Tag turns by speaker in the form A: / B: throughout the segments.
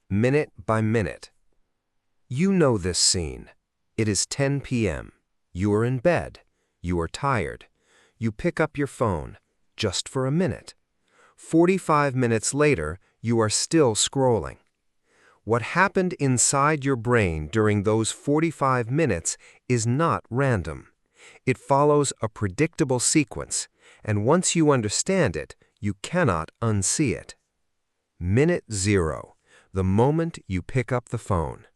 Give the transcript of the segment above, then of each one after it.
A: minute by minute. You know this scene. It is 10 p.m. You are in bed. You are tired. You pick up your phone, just for a minute. 45 minutes later, you are still scrolling. What happened inside your brain during those 45 minutes is not random. It follows a predictable sequence, and once you understand it, you cannot unsee it. Minute 0, the moment you pick up the phone.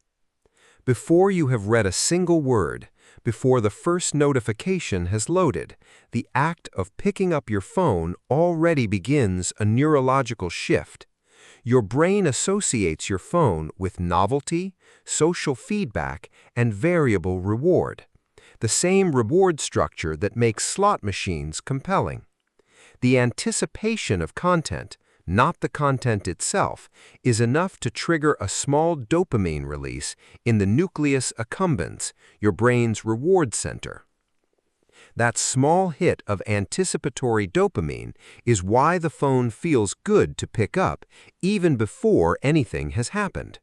A: Before you have read a single word, before the first notification has loaded, the act of picking up your phone already begins a neurological shift. Your brain associates your phone with novelty, social feedback, and variable reward, the same reward structure that makes slot machines compelling. The anticipation of content, not the content itself, is enough to trigger a small dopamine release in the nucleus accumbens, your brain's reward center. That small hit of anticipatory dopamine is why the phone feels good to pick up even before anything has happened.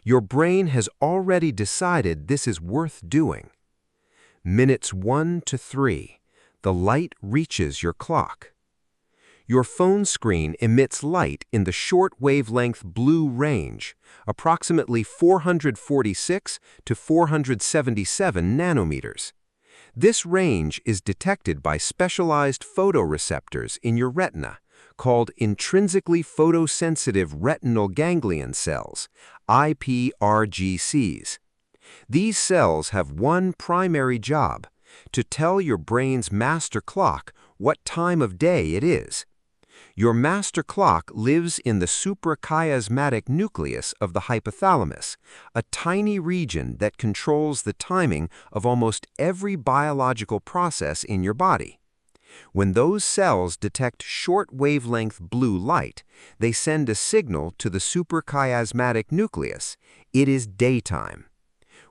A: Your brain has already decided this is worth doing. Minutes 1 to 3, the light reaches your clock. Your phone screen emits light in the short wavelength blue range, approximately 446 to 477 nanometers. This range is detected by specialized photoreceptors in your retina, called intrinsically photosensitive retinal ganglion cells, IPRGCs. These cells have one primary job: to tell your brain's master clock what time of day it is. Your master clock lives in the suprachiasmatic nucleus of the hypothalamus, a tiny region that controls the timing of almost every biological process in your body. When those cells detect short wavelength blue light, they send a signal to the suprachiasmatic nucleus. It is daytime.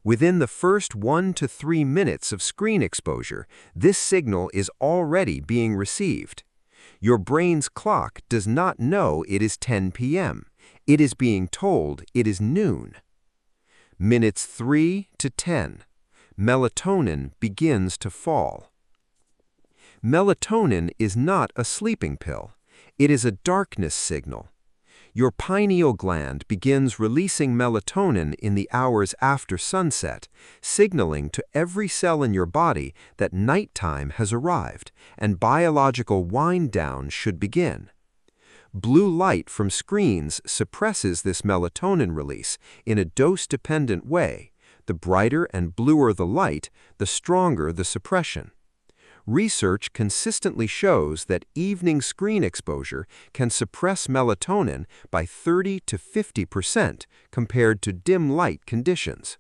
A: Within the first 1 to 3 minutes of screen exposure, this signal is already being received. Your brain's clock does not know it is 10 p.m. It is being told it is noon. Minutes 3 to 10. Melatonin begins to fall. Melatonin is not a sleeping pill. It is a darkness signal. Your pineal gland begins releasing melatonin in the hours after sunset, signaling to every cell in your body that nighttime has arrived and biological wind-down should begin. Blue light from screens suppresses this melatonin release in a dose-dependent way. The brighter and bluer the light, the stronger the suppression. Research consistently shows that evening screen exposure can suppress melatonin by 30 to 50% compared to dim light conditions.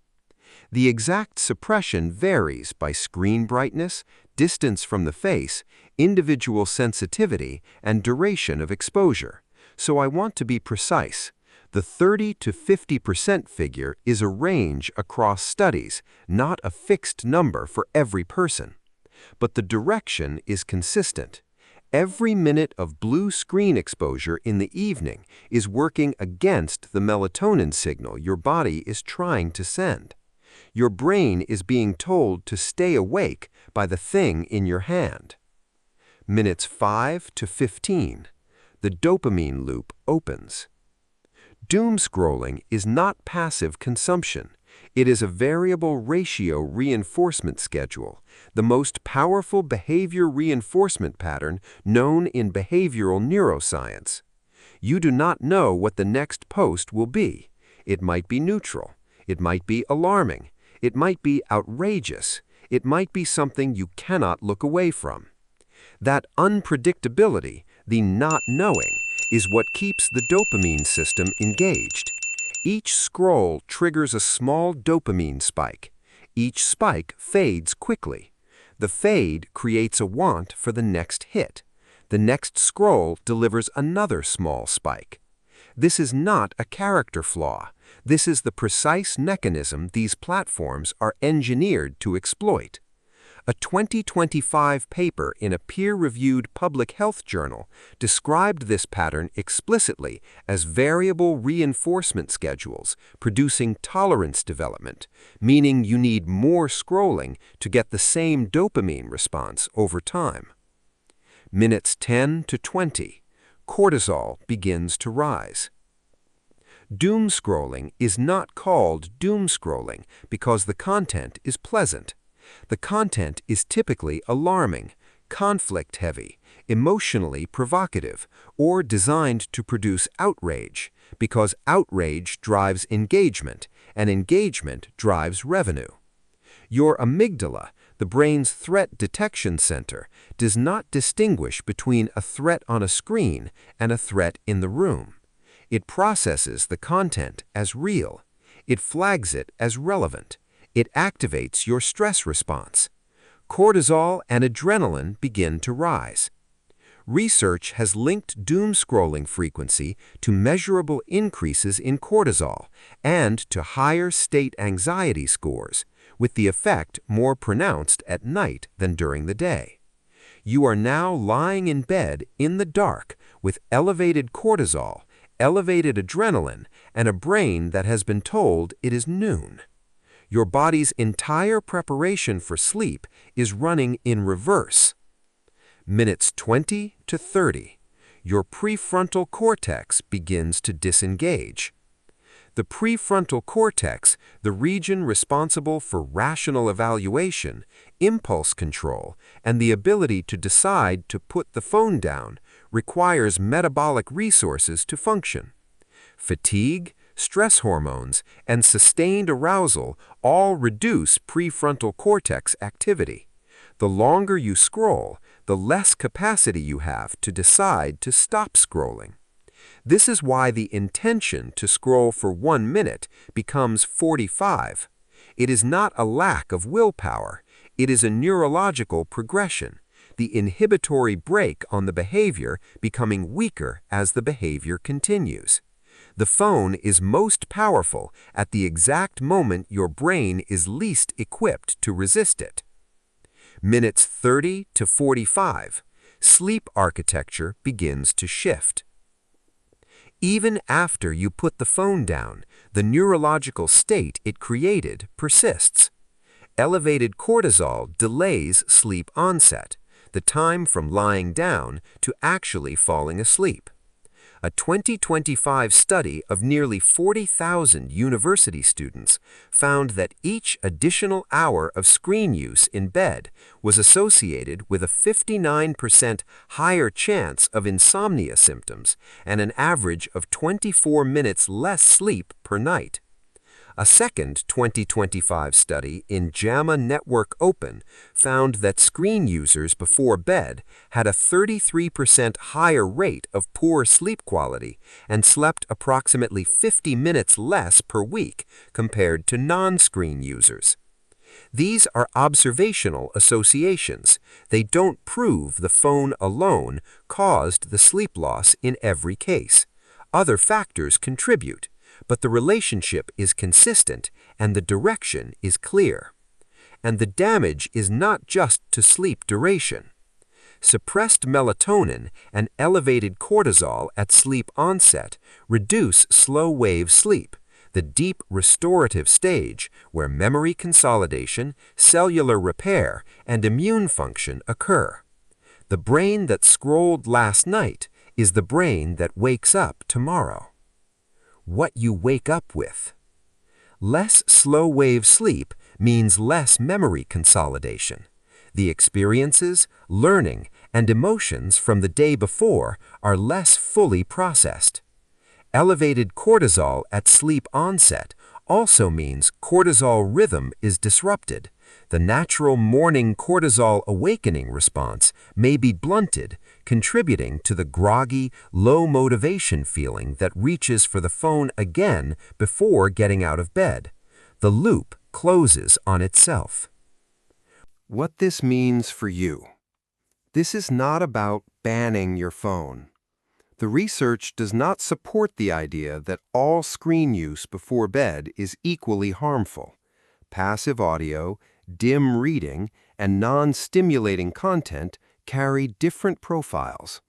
A: The exact suppression varies by screen brightness, distance from the face, individual sensitivity, and duration of exposure. So I want to be precise. The 30 to 50% figure is a range across studies, not a fixed number for every person. But the direction is consistent. Every minute of blue screen exposure in the evening is working against the melatonin signal your body is trying to send. Your brain is being told to stay awake by the thing in your hand. Minutes 5 to 15. The dopamine loop opens. Doom scrolling is not passive consumption. It is a variable ratio reinforcement schedule, the most powerful behavior reinforcement pattern known in behavioral neuroscience. You do not know what the next post will be. It might be neutral. It might be alarming. It might be outrageous. It might be something you cannot look away from. That unpredictability, the not knowing, is what keeps the dopamine system engaged. Each scroll triggers a small dopamine spike. Each spike fades quickly. The fade creates a want for the next hit. The next scroll delivers another small spike. This is not a character flaw. This is the precise mechanism these platforms are engineered to exploit. A 2025 paper in a peer-reviewed public health journal described this pattern explicitly as variable reinforcement schedules producing tolerance development, meaning you need more scrolling to get the same dopamine response over time. Minutes 10 to 20. Cortisol begins to rise. Doom scrolling is not called doom scrolling because the content is pleasant. The content is typically alarming, conflict-heavy, emotionally provocative, or designed to produce outrage, because outrage drives engagement, and engagement drives revenue. Your amygdala, the brain's threat detection center, does not distinguish between a threat on a screen and a threat in the room. It processes the content as real. It flags it as relevant. It activates your stress response. Cortisol and adrenaline begin to rise. Research has linked doom scrolling frequency to measurable increases in cortisol and to higher state anxiety scores, with the effect more pronounced at night than during the day. You are now lying in bed in the dark with elevated cortisol, elevated adrenaline, and a brain that has been told it is noon. Your body's entire preparation for sleep is running in reverse. Minutes 20 to 30. Your prefrontal cortex begins to disengage. The prefrontal cortex, the region responsible for rational evaluation, impulse control, and the ability to decide to put the phone down, requires metabolic resources to function. Fatigue, stress hormones, and sustained arousal all reduce prefrontal cortex activity. The longer you scroll, the less capacity you have to decide to stop scrolling. This is why the intention to scroll for 1 minute becomes 45. It is not a lack of willpower. It is a neurological progression, the inhibitory brake on the behavior becoming weaker as the behavior continues. The phone is most powerful at the exact moment your brain is least equipped to resist it. Minutes 30 to 45. Sleep architecture begins to shift. Even after you put the phone down, the neurological state it created persists. Elevated cortisol delays sleep onset, the time from lying down to actually falling asleep. A 2025 study of nearly 40,000 university students found that each additional hour of screen use in bed was associated with a 59% higher chance of insomnia symptoms and an average of 24 minutes less sleep per night. A second 2025 study in JAMA Network Open found that screen users before bed had a 33% higher rate of poor sleep quality and slept approximately 50 minutes less per week compared to non-screen users. These are observational associations. They don't prove the phone alone caused the sleep loss in every case. Other factors contribute, but the relationship is consistent and the direction is clear. And the damage is not just to sleep duration. Suppressed melatonin and elevated cortisol at sleep onset reduce slow-wave sleep, the deep restorative stage where memory consolidation, cellular repair, and immune function occur. The brain that scrolled last night is the brain that wakes up tomorrow. What you wake up with. Less slow-wave sleep means less memory consolidation. The experiences, learning, and emotions from the day before are less fully processed. Elevated cortisol at sleep onset also means cortisol rhythm is disrupted. The natural morning cortisol awakening response may be blunted, contributing to the groggy, low motivation feeling that reaches for the phone again before getting out of bed. The loop closes on itself. What this means for you. This is not about banning your phone. The research does not support the idea that all screen use before bed is equally harmful. Passive audio, dim reading, and non-stimulating content carry different profiles.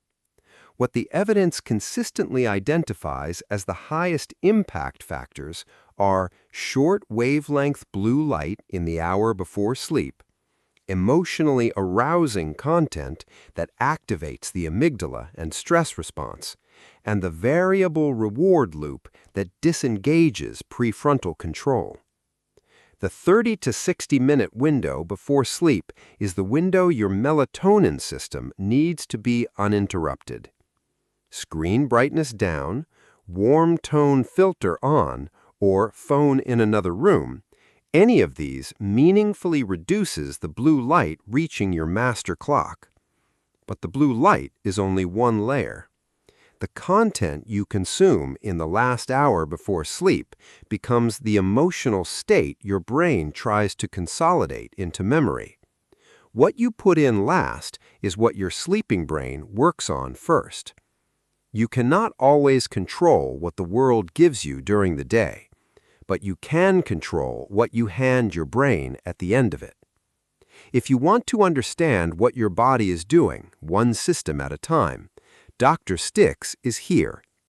A: What the evidence consistently identifies as the highest impact factors are short wavelength blue light in the hour before sleep, emotionally arousing content that activates the amygdala and stress response, and the variable reward loop that disengages prefrontal control. The 30 to 60-minute window before sleep is the window your melatonin system needs to be uninterrupted. Screen brightness down, warm tone filter on, or phone in another room, any of these meaningfully reduces the blue light reaching your master clock. But the blue light is only one layer. The content you consume in the last hour before sleep becomes the emotional state your brain tries to consolidate into memory. What you put in last is what your sleeping brain works on first. You cannot always control what the world gives you during the day, but you can control what you hand your brain at the end of it. If you want to understand what your body is doing, one system at a time, Dr. Stix is here